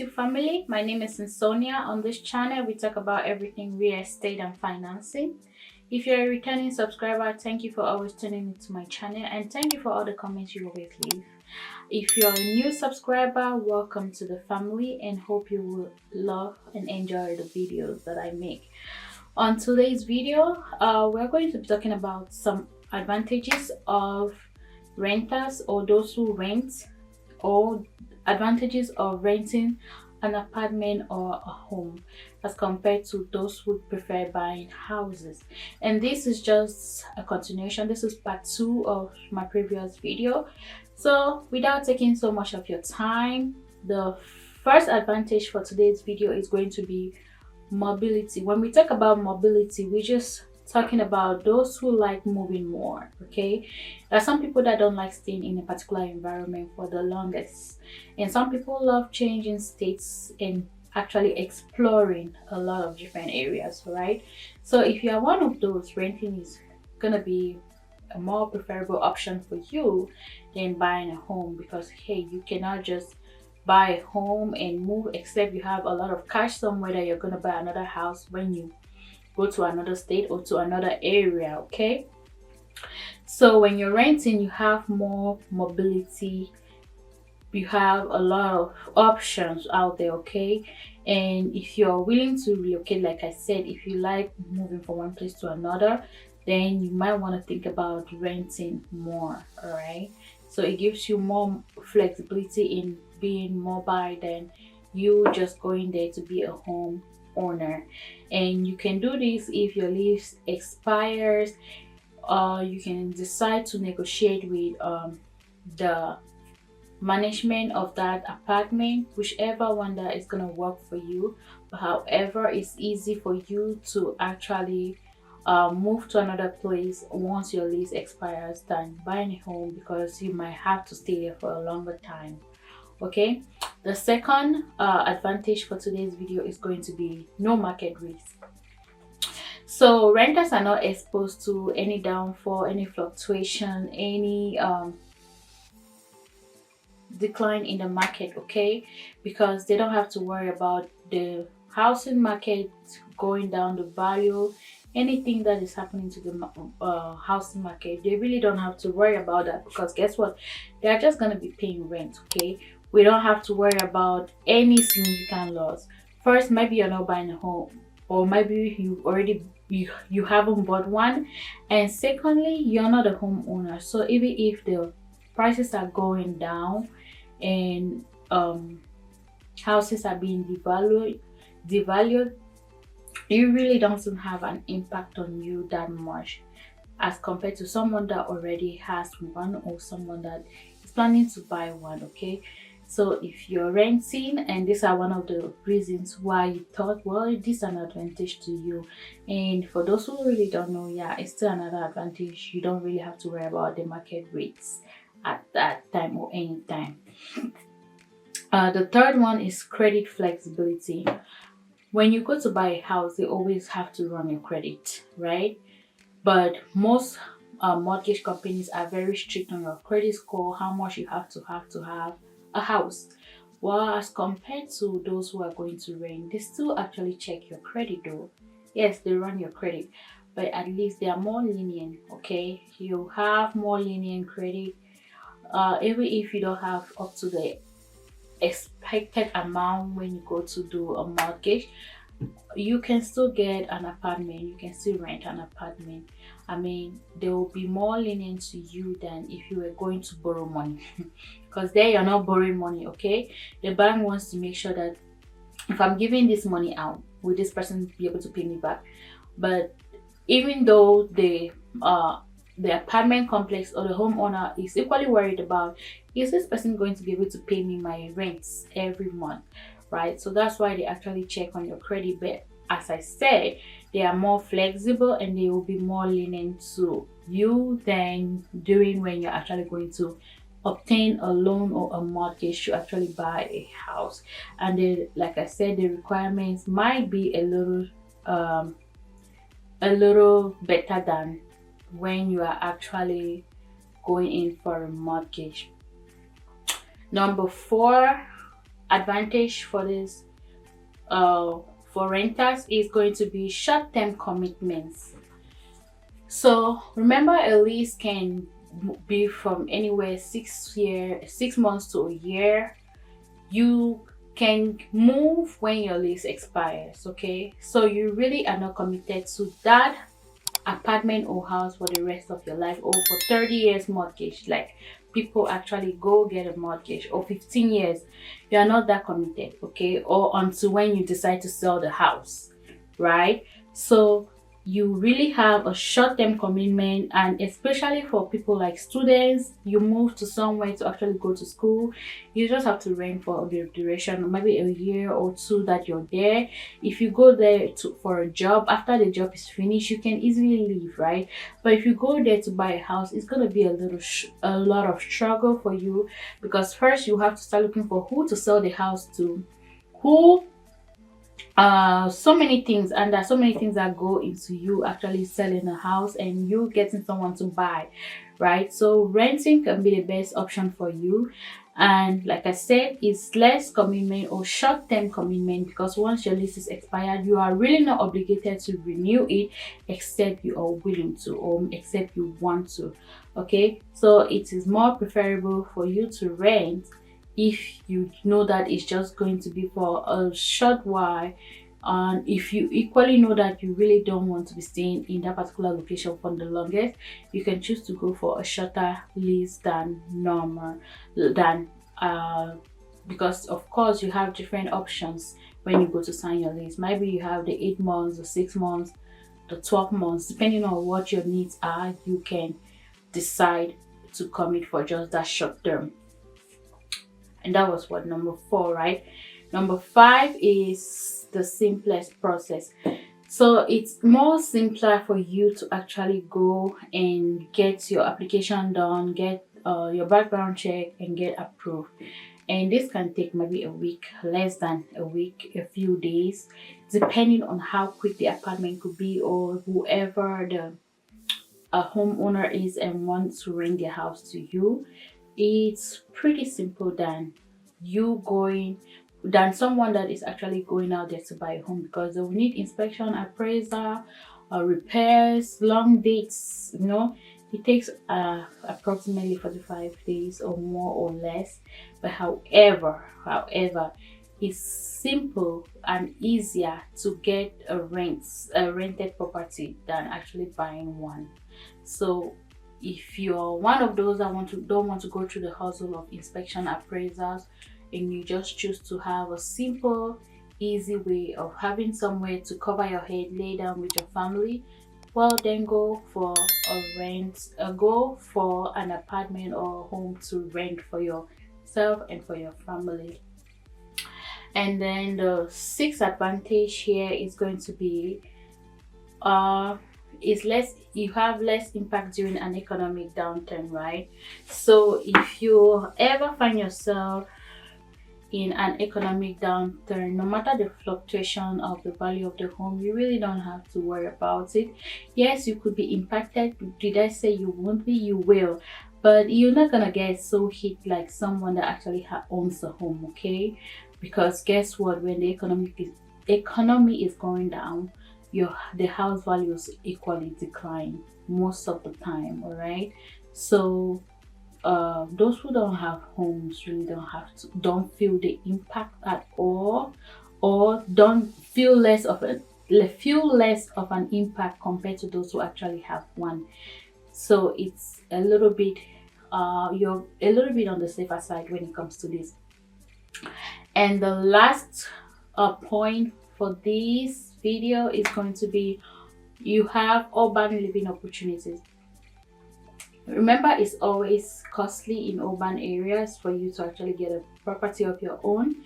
YouTube family. My name is Sonia. On this channel, we talk about everything real estate and financing. If you're a returning subscriber, thank you for always tuning into my channel and thank you for all the comments you always leave. If you're a new subscriber, welcome to the family and hope you will love and enjoy the videos that I make. On today's video, we're going to be talking about some advantages of renters or those who rent, or advantages of renting an apartment or a home as compared to those who prefer buying houses. And this is just a continuation. This is part 2 of my previous video. So without taking so much of your time, the first advantage for today's video is going to be mobility. When we talk about mobility, we're just talking about those who like moving more. Okay, there are some people that don't like staying in a particular environment for the longest, and some people love changing states and actually exploring a lot of different areas, right? So if you are one of those, renting is gonna be a more preferable option for you than buying a home, because hey, you cannot just buy a home and move except you have a lot of cash somewhere that you're gonna buy another house when you go to another state or to another area. Okay, so when you're renting, you have more mobility, you have a lot of options out there. Okay, and if you're willing to relocate, like I said, if you like moving from one place to another, then you might want to think about renting more. All right, so it gives you more flexibility in being mobile than you just going there to be a home owner. And you can do this if your lease expires. You can decide to negotiate with the management of that apartment, whichever one that is going to work for you. But however, it's easy for you to actually move to another place once your lease expires than buying a home, because you might have to stay there for a longer time. Okay, the second advantage for today's video is going to be no market risk. So renters are not exposed to any downfall, any fluctuation, any decline in the market. Okay, because they don't have to worry about the housing market going down, the value, anything that is happening to the housing market. They really don't have to worry about that, because guess what, they are just going to be paying rent. Okay, we don't have to worry about any significant loss. First, maybe you're not buying a home, or maybe you haven't bought one, and secondly, you're not a homeowner. So even if the prices are going down and houses are being devalued, you really doesn't have an impact on you that much as compared to someone that already has one or someone that is planning to buy one. Okay, so if you're renting and these are one of the reasons why you thought, well, this is an advantage to you, and for those who really don't know, yeah, it's still another advantage. You don't really have to worry about the market rates at that time or any time. The third one is credit flexibility. When you go to buy a house, they always have to run your credit, right? But most mortgage companies are very strict on your credit score, how much you have to have a house. Well, as compared to those who are going to rent, they still actually check your credit though. Yes, they run your credit, but at least they are more lenient. Okay, you have more lenient credit. Even if you don't have up to the expected amount when you go to do a mortgage, you can still get an apartment, you can still rent an apartment. I mean, they will be more lenient to you than if you were going to borrow money because there you're not borrowing money. Okay, the bank wants to make sure that if I'm giving this money out, will this person be able to pay me back? But even though the apartment complex or the homeowner is equally worried about, is this person going to be able to pay me my rents every month, right? So that's why they actually check on your credit. But as I said, they are more flexible and they will be more lenient to you than doing when you're actually going to obtain a loan or a mortgage to actually buy a house. And they, like I said, the requirements might be a little better than when you are actually going in for a mortgage. Number 4 advantage for this for renters is going to be short-term commitments. So remember, a lease can be from anywhere 6 months to a year. You can move when your lease expires, okay? So you really are not committed to that apartment or house for the rest of your life, or for 30 years mortgage, like people actually go get a mortgage, or 15 years. You are not that committed, okay? Or until when you decide to sell the house, right? So you really have a short-term commitment, and especially for people like students, you move to somewhere to actually go to school, you just have to rent for the duration, maybe a year or two that you're there. If you go there for a job, after the job is finished, you can easily leave, right? But if you go there to buy a house, it's going to be a lot of struggle for you, because first you have to start looking for who to sell the house to, who so many things, and there's so many things that go into you actually selling a house and you getting someone to buy, right? So renting can be the best option for you. And like I said, it's less commitment or short-term commitment, because once your lease is expired, you are really not obligated to renew it except you are willing to, or except you want to. Okay, so it is more preferable for you to rent if you know that it's just going to be for a short while, and if you equally know that you really don't want to be staying in that particular location for the longest, you can choose to go for a shorter lease than normal, than because of course you have different options when you go to sign your lease. Maybe you have the 8 months, the 6 months, the 12 months, depending on what your needs are. You can decide to commit for just that short term. And that was what, number 4, right? Number 5 is the simplest process. So it's more simpler for you to actually go and get your application done, get your background check, and get approved. And this can take maybe a week, less than a week, a few days, depending on how quick the apartment could be, or whoever the homeowner is and wants to rent their house to you. It's pretty simple than someone that is actually going out there to buy a home, because they will need inspection, appraisal, repairs, long dates. It takes approximately 45 days or more or less. But however, it's simple and easier to get a rented property than actually buying one. So if you're one of those that don't want to go through the hustle of inspection, appraisals, and you just choose to have a simple, easy way of having somewhere to cover your head, lay down with your family, well, then go for go for an apartment or home to rent for yourself and for your family. And then the 6th advantage here is going to be you have less impact during an economic downturn, right? So if you ever find yourself in an economic downturn, no matter the fluctuation of the value of the home, you really don't have to worry about it. Yes, you could be impacted. Did I say you won't be? You will, but you're not gonna get so hit like someone that actually owns a home, okay? Because guess what, when the economy is going down, the house values equally decline most of the time. All right, so those who don't have homes really don't feel the impact at all, or don't feel less of an impact compared to those who actually have one. So it's a little bit you're a little bit on the safer side when it comes to this. And the last point for this video is going to be, you have urban living opportunities. Remember, it's always costly in urban areas for you to actually get a property of your own.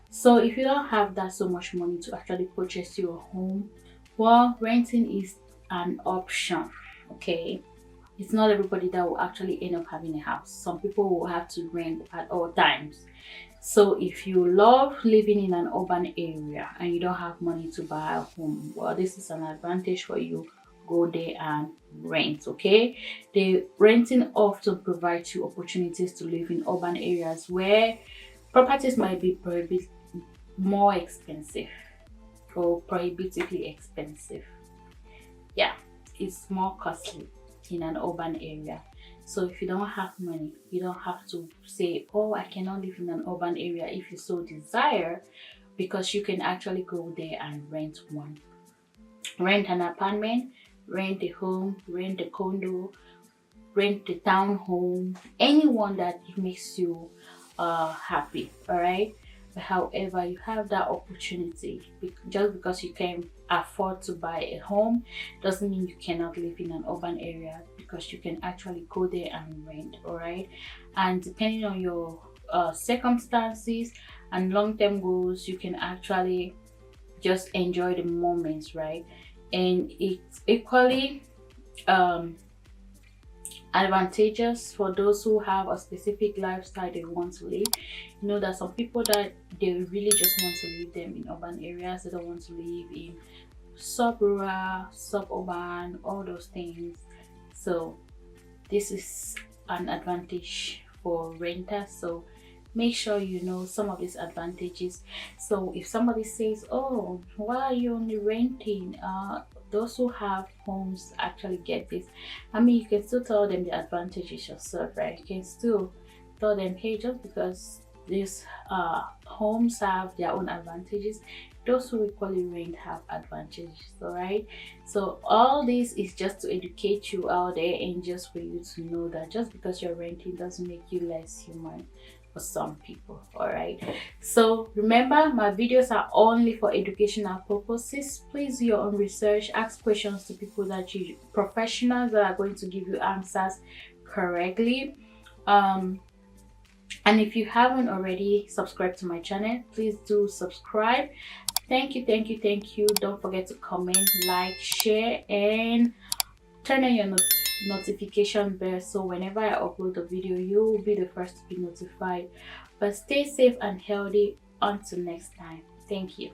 So if you don't have that so much money to actually purchase your home, well, renting is an option, okay? It's not everybody that will actually end up having a house. Some people will have to rent at all times. So if you love living in an urban area and you don't have money to buy a home, well, this is an advantage for you. Go there and rent, okay? The renting often provides you opportunities to live in urban areas where properties might be more expensive or prohibitively expensive. Yeah, it's more costly in an urban area. So if you don't have money, you don't have to say, oh, I cannot live in an urban area if you so desire, because you can actually go there and rent one. Rent an apartment, rent a home, rent a condo, rent a town home, anyone that makes you happy. All right. But however, you have that opportunity. Just because you can afford to buy a home doesn't mean you cannot live in an urban area, because you can actually go there and rent. All right. And depending on your circumstances and long-term goals, you can actually just enjoy the moments, right? And it's equally advantageous for those who have a specific lifestyle they want to live. You know that some people that they really just want to live them in urban areas, they don't want to live in sub-rural, suburban, all those things. So this is an advantage for renters. So make sure you know some of these advantages. So if somebody says, oh, why are you only renting? Those who have homes actually get this. I mean, you can still tell them the advantages yourself, right? You can still tell them, hey, just because these homes have their own advantages, those who equally rent have advantages. All right. So all this is just to educate you out there, and just for you to know that just because you're renting doesn't make you less human for some people. All right. So remember, my videos are only for educational purposes. Please do your own research, ask questions to people that you professionals that are going to give you answers correctly. And if you haven't already subscribed to my channel, please do subscribe. Thank you, thank you, thank you. Don't forget to comment, like, share, and turn on your notification bell, so whenever I upload a video, you will be the first to be notified. But stay safe and healthy until next time. Thank you.